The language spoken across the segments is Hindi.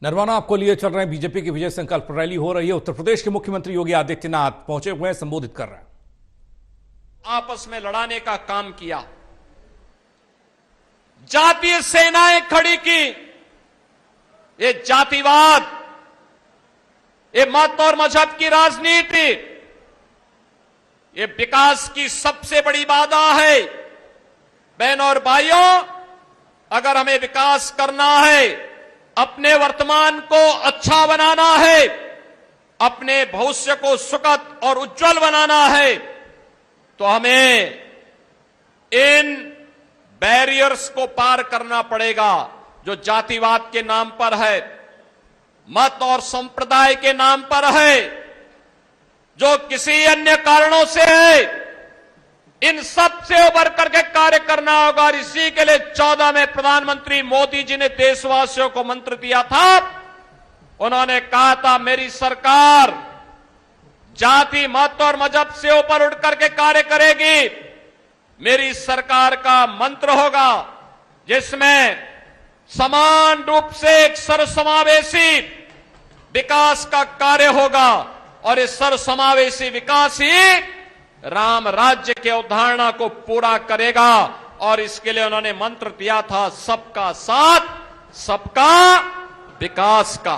नरवाना आपको लिए चल रहे हैं। बीजेपी की विजय संकल्प रैली हो रही है। उत्तर प्रदेश के मुख्यमंत्री योगी आदित्यनाथ पहुंचे हुए हैं, संबोधित कर रहे हैं। आपस में लड़ाने का काम किया, जातीय सेनाएं खड़ी की। ये जातिवाद, ये मत और मजहब की राजनीति, ये विकास की सबसे बड़ी बाधा है। बहनों और भाइयों, अगर हमें विकास करना है, अपने वर्तमान को अच्छा बनाना है, अपने भविष्य को सुखद और उज्जवल बनाना है, तो हमें इन बैरियर्स को पार करना पड़ेगा जो जातिवाद के नाम पर है, मत और संप्रदाय के नाम पर है, जो किसी अन्य कारणों से है। इन सब से उबर करके कार्य करना होगा। और इसी के लिए 14 में प्रधानमंत्री मोदी जी ने देशवासियों को मंत्र दिया था। उन्होंने कहा था, मेरी सरकार जाति, मत और मजहब से ऊपर उठ करके कार्य करेगी। मेरी सरकार का मंत्र होगा जिसमें समान रूप से एक सर्वसमावेशी विकास का कार्य होगा। और इस सर्वसमावेशी विकास ही राम राज्य के अवधारणा को पूरा करेगा। और इसके लिए उन्होंने मंत्र दिया था, सबका साथ, सबका विकास का।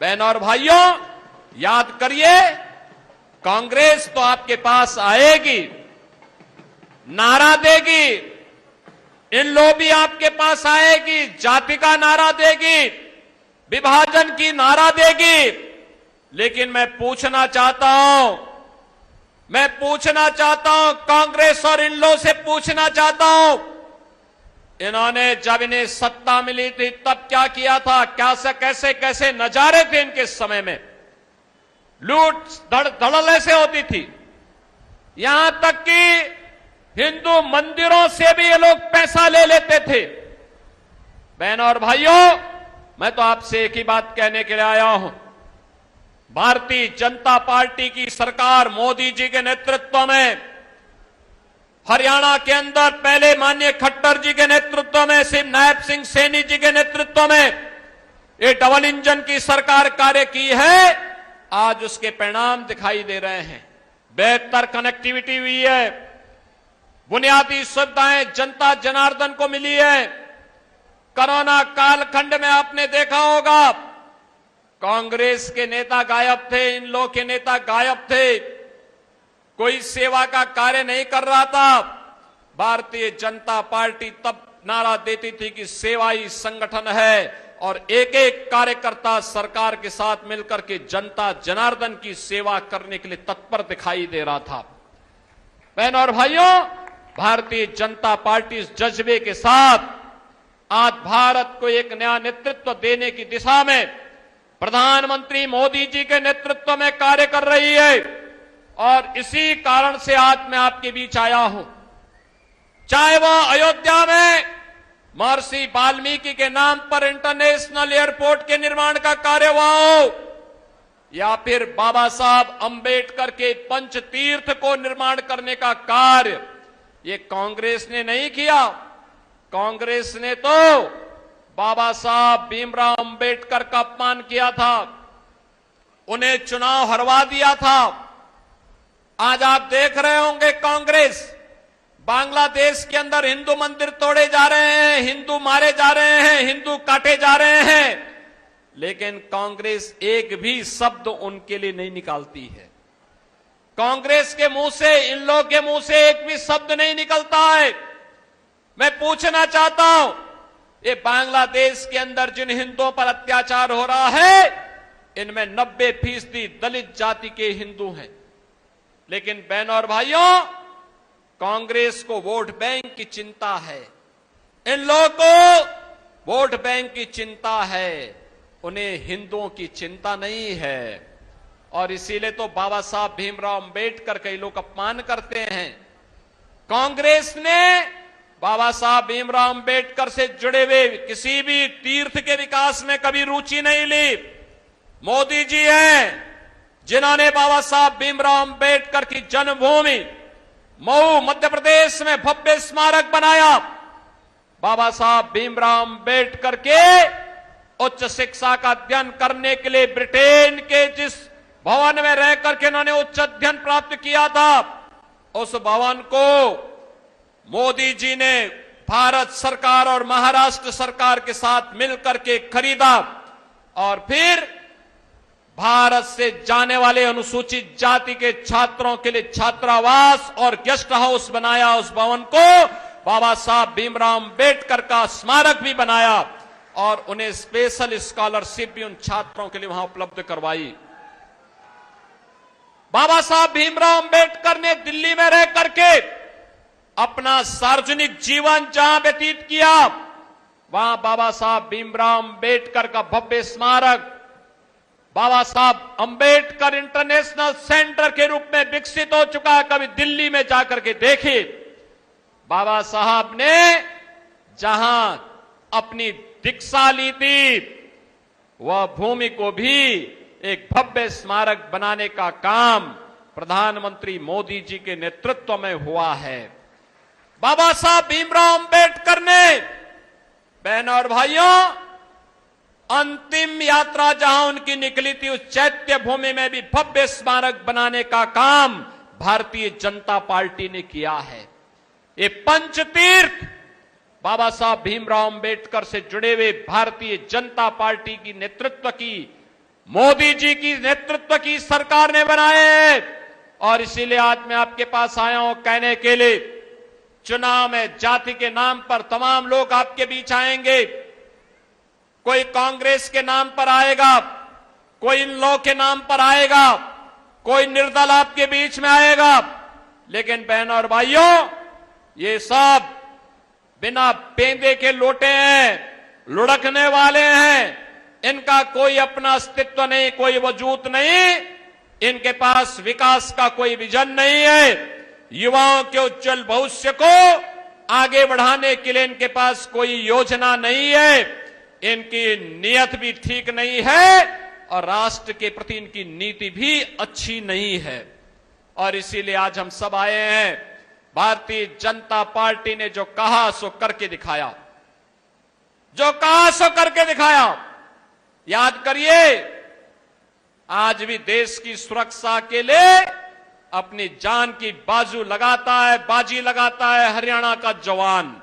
बहनों और भाइयों, याद करिए, कांग्रेस तो आपके पास आएगी, नारा देगी, इन लोग भी आपके पास आएगी, जाति का नारा देगी, विभाजन की नारा देगी। लेकिन मैं पूछना चाहता हूं कांग्रेस और इन लोगों से पूछना चाहता हूं, इन्होंने जब इन्हें सत्ता मिली थी तब क्या किया था? कैसे कैसे नजारे थे इनके समय में? लूट धड़ल्ले ऐसे होती थी, यहां तक कि हिंदू मंदिरों से भी ये लोग पैसा ले लेते थे। बहनों और भाइयों, मैं तो आपसे एक ही बात कहने के लिए आया हूं। भारतीय जनता पार्टी की सरकार मोदी जी के नेतृत्व में, हरियाणा के अंदर पहले माननीय खट्टर जी के नेतृत्व में, सिर्फ नायब सिंह सैनी जी के नेतृत्व में ये डबल इंजन की सरकार कार्य की है। आज उसके परिणाम दिखाई दे रहे हैं। बेहतर कनेक्टिविटी हुई है, बुनियादी सुविधाएं जनता जनार्दन को मिली है। कोरोना कालखंड में आपने देखा होगा, कांग्रेस के नेता गायब थे, इन लोगों के नेता गायब थे, कोई सेवा का कार्य नहीं कर रहा था। भारतीय जनता पार्टी तब नारा देती थी कि सेवा ही संगठन है, और एक एक कार्यकर्ता सरकार के साथ मिलकर के जनता जनार्दन की सेवा करने के लिए तत्पर दिखाई दे रहा था। बहनों और भाइयों, भारतीय जनता पार्टी इस जज्बे के साथ आज भारत को एक नया नेतृत्व देने की दिशा में प्रधानमंत्री मोदी जी के नेतृत्व में कार्य कर रही है। और इसी कारण से आज मैं आपके बीच आया हूं। चाहे वह अयोध्या में महर्षि वाल्मीकि के नाम पर इंटरनेशनल एयरपोर्ट के निर्माण का कार्य हुआ हो, या फिर बाबा साहब अंबेडकर के पंचतीर्थ को निर्माण करने का कार्य, ये कांग्रेस ने नहीं किया। कांग्रेस ने तो बाबा साहब भीमराव अंबेडकर का अपमान किया था, उन्हें चुनाव हरवा दिया था। आज आप देख रहे होंगे, कांग्रेस बांग्लादेश के अंदर हिंदू मंदिर तोड़े जा रहे हैं, हिंदू मारे जा रहे हैं, हिंदू काटे जा रहे हैं, लेकिन कांग्रेस एक भी शब्द उनके लिए नहीं निकालती है। कांग्रेस के मुंह से, इन लोगों के मुंह से एक भी शब्द नहीं निकलता है। मैं पूछना चाहता हूं, ये बांग्लादेश के अंदर जिन हिंदुओं पर अत्याचार हो रहा है, इनमें 90% दलित जाति के हिंदू हैं। लेकिन बहनों और भाइयों, कांग्रेस को वोट बैंक की चिंता है, इन लोगों को वोट बैंक की चिंता है, उन्हें हिंदुओं की चिंता नहीं है। और इसीलिए तो बाबा साहब भीमराव अंबेडकर कई लोग अपमान करते हैं। कांग्रेस ने बाबा साहब भीमराव अंबेडकर से जुड़े हुए किसी भी तीर्थ के विकास में कभी रुचि नहीं ली। मोदी जी हैं जिन्होंने बाबा साहब भीमराव अंबेडकर की जन्मभूमि मऊ मध्य प्रदेश में भव्य स्मारक बनाया। बाबा साहब भीमराव अंबेडकर के उच्च शिक्षा का अध्ययन करने के लिए ब्रिटेन के जिस भवन में रह करके उन्होंने उच्च अध्ययन प्राप्त किया था, उस भवन को मोदी जी ने भारत सरकार और महाराष्ट्र सरकार के साथ मिलकर के खरीदा और फिर भारत से जाने वाले अनुसूचित जाति के छात्रों के लिए छात्रावास और गेस्ट हाउस बनाया। उस भवन को बाबा साहब भीमराव अंबेडकर का स्मारक भी बनाया और उन्हें स्पेशल स्कॉलरशिप भी उन छात्रों के लिए वहां उपलब्ध करवाई। बाबा साहब भीमराव अंबेडकर ने दिल्ली में रह करके अपना सार्वजनिक जीवन जहां व्यतीत किया, वहां बाबा साहब भीमराव अंबेडकर का भव्य स्मारक बाबा साहब अंबेडकर इंटरनेशनल सेंटर के रूप में विकसित हो चुका है। कभी दिल्ली में जाकर के देखिए, बाबा साहब ने जहां अपनी दीक्षा ली थी, वह भूमि को भी एक भव्य स्मारक बनाने का काम प्रधानमंत्री मोदी जी के नेतृत्व में हुआ है। बाबा साहब भीमराव अंबेडकर ने, बहनों और भाइयों, अंतिम यात्रा जहां उनकी निकली थी, उस चैत्य भूमि में भी भव्य स्मारक बनाने का काम भारतीय जनता पार्टी ने किया है। ये पंचतीर्थ बाबा साहब भीमराव अंबेडकर से जुड़े हुए भारतीय जनता पार्टी की नेतृत्व की, मोदी जी की नेतृत्व की सरकार ने बनाए हैं। और इसीलिए आज मैं आपके पास आया हूं कहने के लिए, चुनाव में जाति के नाम पर तमाम लोग आपके बीच आएंगे। कोई कांग्रेस के नाम पर आएगा, कोई इन लॉ के नाम पर आएगा, कोई निर्दल आपके बीच में आएगा। लेकिन बहनों और भाइयों, ये सब बिना पेंदे के लोटे हैं, लुढ़कने वाले हैं। इनका कोई अपना अस्तित्व नहीं, कोई वजूद नहीं। इनके पास विकास का कोई विजन नहीं है। युवाओं के उज्जवल भविष्य को आगे बढ़ाने के लिए इनके पास कोई योजना नहीं है। इनकी नीयत भी ठीक नहीं है और राष्ट्र के प्रति इनकी नीति भी अच्छी नहीं है। और इसीलिए आज हम सब आए हैं। भारतीय जनता पार्टी ने जो कहा सो करके दिखाया, जो कहा सो करके दिखाया। याद करिए, आज भी देश की सुरक्षा के लिए अपनी जान की बाजी लगाता है हरियाणा का जवान।